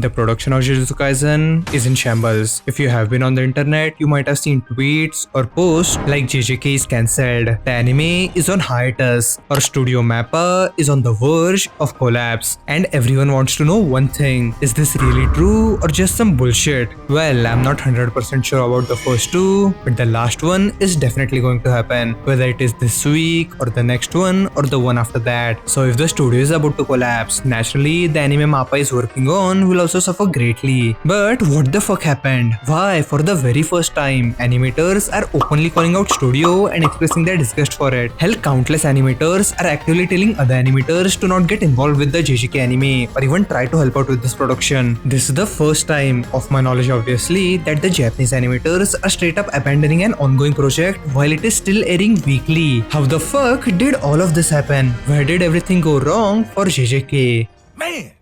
The production of Jujutsu Kaisen is in shambles. If you have been on the internet, you might have seen tweets or posts like JJK is cancelled, the anime is on hiatus, or Studio Mappa is on the verge of collapse. And everyone wants to know one thing: is this really true or just some bullshit? Well, I'm not 100% sure about the first two, but the last one is definitely going to happen, whether it is this week or the next one or the one after that. So if the studio is about to collapse, naturally the anime Mappa is working on will also suffer greatly. But what the fuck happened? Why, for the very first time, animators are openly calling out studio and expressing their disgust for it? Hell, countless animators are actively telling other animators to not get involved with the JJK anime or even try to help out with this production. This is the first time, of my knowledge obviously, that the Japanese animators are straight up abandoning an ongoing project while it is still airing weekly. How the fuck did all of this happen? Where did everything go wrong for JJK? Man,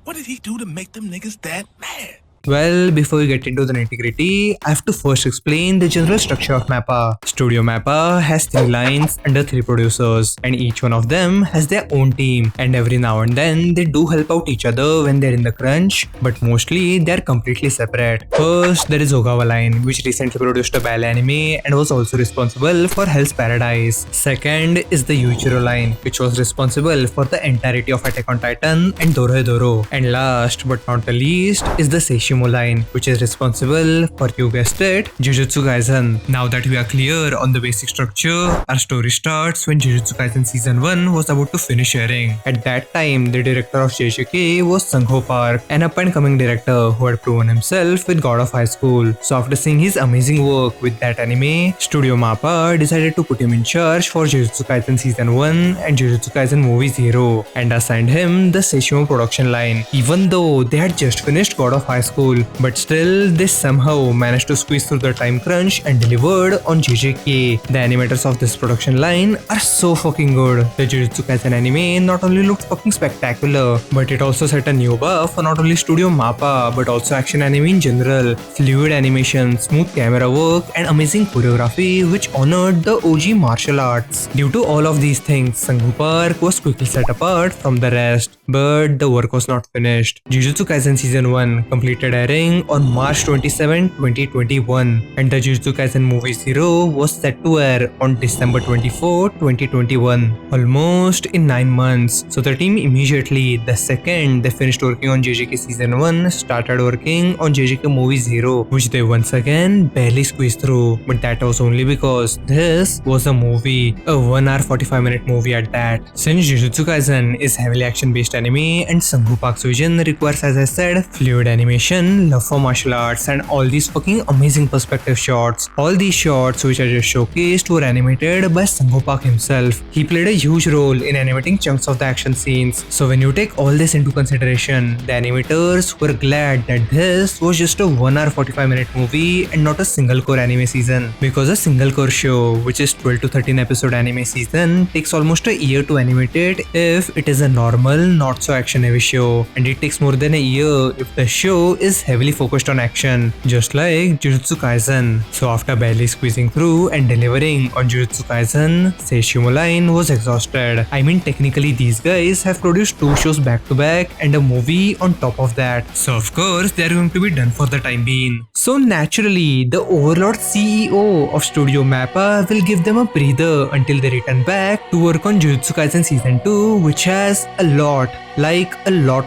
what did he do to make them niggas that mad? Well, before we get into the nitty-gritty, I have to first explain the general structure of Mappa. Studio Mappa has 3 lines under 3 producers, and each one of them has their own team, and every now and then they do help out each other when they're in the crunch, but mostly they're completely separate. First, there is Ogawa line, which recently produced a ballet anime and was also responsible for Hell's Paradise. Second is the Yuichiro line, which was responsible for the entirety of Attack on Titan and Dorohedoro. And last but not the least is the Seishimo line, which is responsible for, you guessed it, Jujutsu Kaisen. Now that we are clear on the basic structure, our story starts when Jujutsu Kaisen Season 1 was about to finish airing. At that time, the director of JJK was Sungho Park, an up-and-coming director who had proven himself with God of High School. So after seeing his amazing work with that anime, Studio Mappa decided to put him in charge for Jujutsu Kaisen Season 1 and Jujutsu Kaisen Movie 0 and assigned him the Seishimo production line. Even though they had just finished God of High School, but still they somehow managed to squeeze through the time crunch and delivered on JJK. The animators of this production line are so fucking good. The Jujutsu Kaisen anime not only looked fucking spectacular, but it also set a new bar for not only Studio Mappa but also action anime in general. Fluid animation, smooth camera work, and amazing choreography which honored the OG martial arts. Due to all of these things, Sungho Park was quickly set apart from the rest. But the work was not finished. Jujutsu Kaisen Season 1 completed airing on March 27, 2021, and the Jujutsu Kaisen Movie 0 was set to air on December 24, 2021, almost in 9 months. So the team immediately, the second they finished working on JJK Season 1, started working on JJK Movie 0, which they once again barely squeezed through. But that was only because this was a movie, a 1 hour 45 minute movie at that. Since Jujutsu Kaisen is heavily action based anime and Sungho Park's vision requires, as I said, fluid animation, love for martial arts, and all these fucking amazing perspective shots. All these shots which I just showcased were animated by Sungho Park himself. He played a huge role in animating chunks of the action scenes. So when you take all this into consideration, the animators were glad that this was just a 1 hour 45 minute movie and not a single core anime season. Because a single core show, which is 12 to 13 episode anime season, takes almost a year to animate it if it is a normal, not so action heavy show, and it takes more than a year if the show is heavily focused on action, just like Jujutsu Kaisen. So after barely squeezing through and delivering on Jujutsu Kaisen, Seishimo line was exhausted. I mean, technically these guys have produced 2 shows back to back and a movie on top of that, so of course they are going to be done for the time being. So naturally, the overlord CEO of Studio Mappa will give them a breather until they return back to work on Jujutsu Kaisen Season 2, which has a lot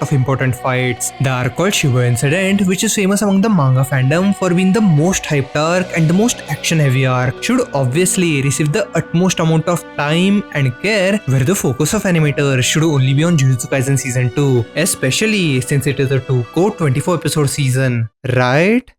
of important fights. The arc called Shibuya Incident, which is famous among the manga fandom for being the most hyped arc and the most action heavy arc, should obviously receive the utmost amount of time and care, where the focus of animators should only be on Jujutsu Kaisen Season 2, especially since it is a 2-core 24 episode season, right?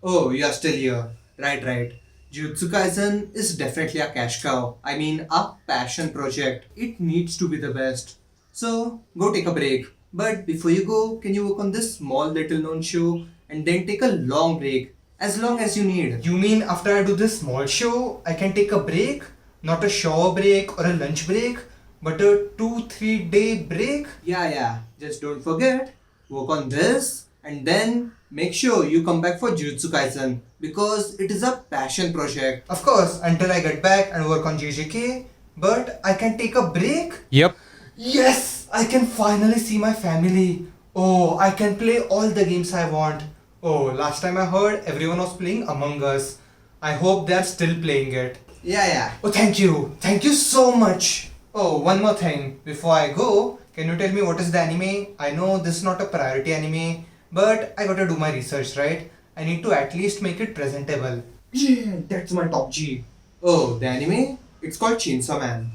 Oh, you are still here. Right. Jujutsu Kaisen is definitely a cash cow. I mean, a passion project. It needs to be the best. So, go take a break. But before you go, can you work on this small little known show and then take a long break? As long as you need. You mean after I do this small show, I can take a break? Not a shower break or a lunch break, but a 2-3 day break? Yeah. Just don't forget. Work on this and then make sure you come back for Jujutsu Kaisen, because it is a passion project. Of course, until I get back and work on JJK, but I can take a break? Yep. Yes! I can finally see my family. Oh, I can play all the games I want. Oh, last time I heard everyone was playing Among Us. I hope they're still playing it. Yeah. Oh, thank you. Thank you so much. Oh, one more thing. Before I go, can you tell me what is the anime? I know this is not a priority anime, but I gotta do my research, right? I need to at least make it presentable. Yeah, that's my top G. Oh, the anime? It's called Chainsaw Man.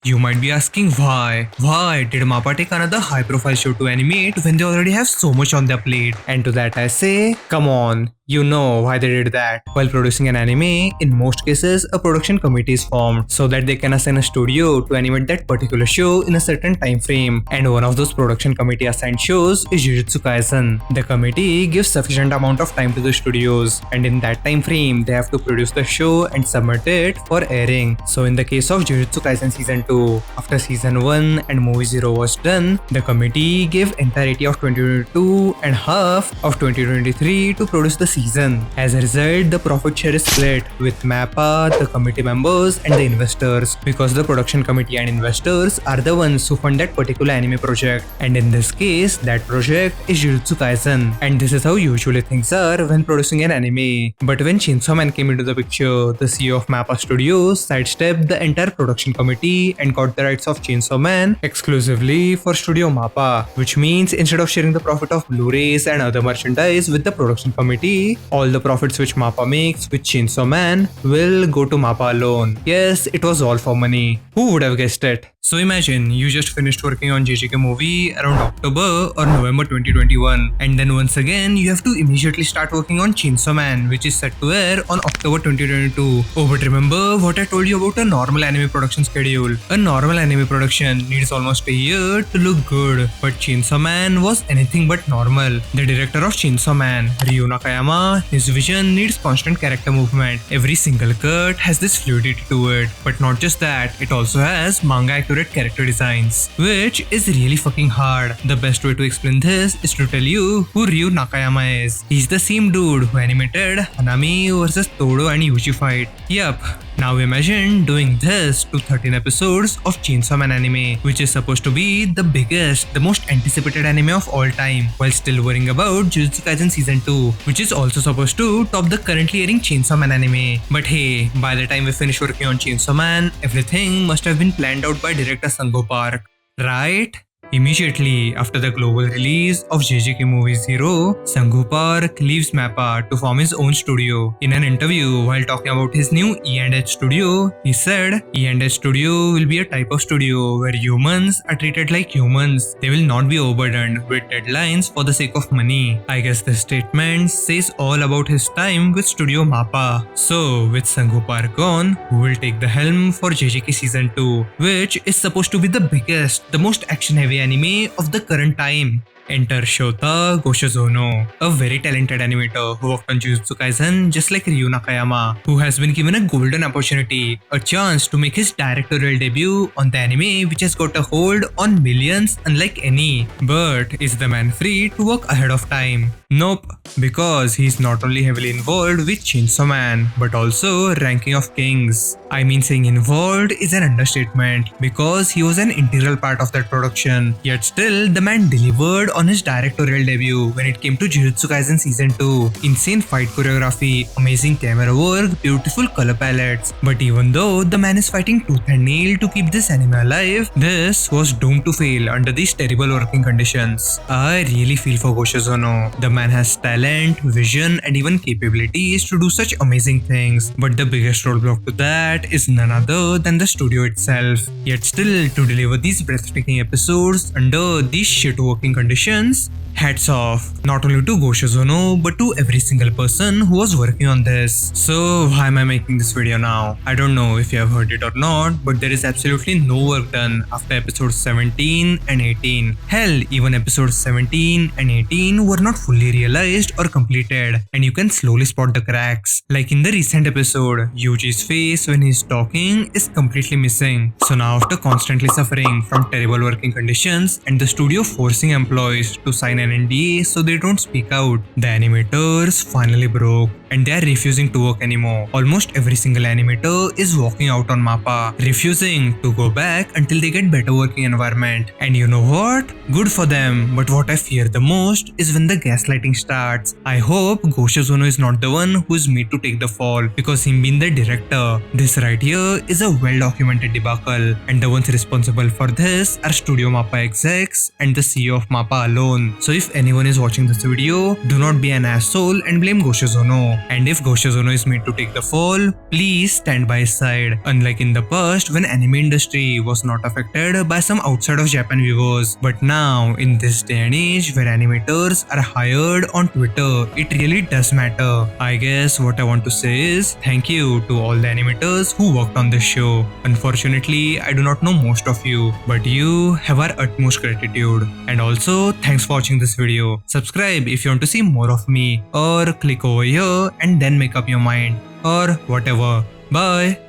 You might be asking why? Why did Mappa take another high profile show to animate when they already have so much on their plate? And to that I say, come on. You know why they did that. While producing an anime, in most cases, a production committee is formed so that they can assign a studio to animate that particular show in a certain time frame. And one of those production committee assigned shows is Jujutsu Kaisen. The committee gives sufficient amount of time to the studios, and in that time frame, they have to produce the show and submit it for airing. So in the case of Jujutsu Kaisen Season 2, after Season 1 and Movie 0 was done, the committee gave entirety of 2022 and half of 2023 to produce the season. As a result, the profit share is split with Mappa, the committee members, and the investors, because the production committee and investors are the ones who fund that particular anime project. And in this case, that project is Jujutsu Kaisen. And this is how usually things are when producing an anime. But when Chainsaw Man came into the picture, the CEO of Mappa Studios sidestepped the entire production committee and got the rights of Chainsaw Man exclusively for Studio Mappa, which means instead of sharing the profit of Blu-rays and other merchandise with the production committee, all the profits which Mappa makes with Chainsaw Man will go to Mappa alone. Yes, it was all for money. Who would have guessed it? So imagine you just finished working on JJK movie around October or November 2021, and then once again you have to immediately start working on Chainsaw Man, which is set to air on October 2022. Oh, but remember what I told you about a normal anime production schedule. A normal anime production needs almost a year to look good, but Chainsaw Man was anything but normal. The director of Chainsaw Man, Ryu Nakayama, his vision needs constant character movement. Every single cut has this fluidity to it, but not just that, it also has manga accurate character designs, which is really fucking hard. The best way to explain this is to tell you who Ryu Nakayama is. He's the same dude who animated Nanami vs Todo and Yuji fight. Yup. Now imagine doing this to 13 episodes of Chainsaw Man anime, which is supposed to be the biggest, the most anticipated anime of all time, while still worrying about Jujutsu Kaisen Season 2, which is also supposed to top the currently airing Chainsaw Man anime. But hey, by the time we finish working on Chainsaw Man, everything must have been planned out by director Sango Park, right? Immediately after the global release of JJK Movie 0, Sango Park leaves Mappa to form his own studio. In an interview while talking about his new E&H studio, he said, E&H studio will be a type of studio where humans are treated like humans. They will not be overburdened with deadlines for the sake of money. I guess this statement says all about his time with Studio Mappa. So, with Sango Park gone, who will take the helm for JJK Season 2, which is supposed to be the biggest, the most action-heavy anime of the current time. Enter Shota Goshizono, a very talented animator who worked on Jujutsu Kaisen just like Ryu Nakayama, who has been given a golden opportunity, a chance to make his directorial debut on the anime which has got a hold on millions unlike any. But is the man free to work ahead of time? Nope, because he's not only heavily involved with Chainsaw Man, but also Ranking of Kings. I mean, saying involved is an understatement because he was an integral part of that production. Yet still, the man delivered on his directorial debut when it came to Jujutsu Kaisen Season 2. Insane fight choreography, amazing camera work, beautiful color palettes. But even though the man is fighting tooth and nail to keep this anime alive, this was doomed to fail under these terrible working conditions. I really feel for Goshizono. The man has talent, vision, and even capabilities to do such amazing things. But the biggest roadblock to that is none other than the studio itself. Yet still, to deliver these breathtaking episodes under these shit working conditions, hats off, not only to Goshizono but to every single person who was working on this. So why am I making this video now? I don't know if you have heard it or not, but there is absolutely no work done after episodes 17 and 18. Hell, even episodes 17 and 18 were not fully realized or completed, and you can slowly spot the cracks. Like in the recent episode, Yuji's face when he's talking is completely missing. So now after constantly suffering from terrible working conditions and the studio forcing employees to sign an NDA so they don't speak out. The animators finally broke and they are refusing to work anymore. Almost every single animator is walking out on Mappa, refusing to go back until they get better working environment. And you know what? Good for them. But what I fear the most is when the gaslighting starts. I hope Gosho Zono is not the one who is made to take the fall, because him being the director. This right here is a well documented debacle, and the ones responsible for this are Studio Mappa execs and the CEO of Mappa alone. So if anyone is watching this video, do not be an asshole and blame Gosho Zono. And if Gosho Zono is made to take the fall, please stand by his side. Unlike in the past when anime industry was not affected by some outside of Japan viewers, but now in this day and age where animators are hired on Twitter, it really does matter. I guess what I want to say is thank you to all the animators who worked on this show. Unfortunately, I do not know most of you, but you have our utmost gratitude. And also, thanks for watching this video. Subscribe if you want to see more of me, or click over here and then make up your mind, or whatever. Bye.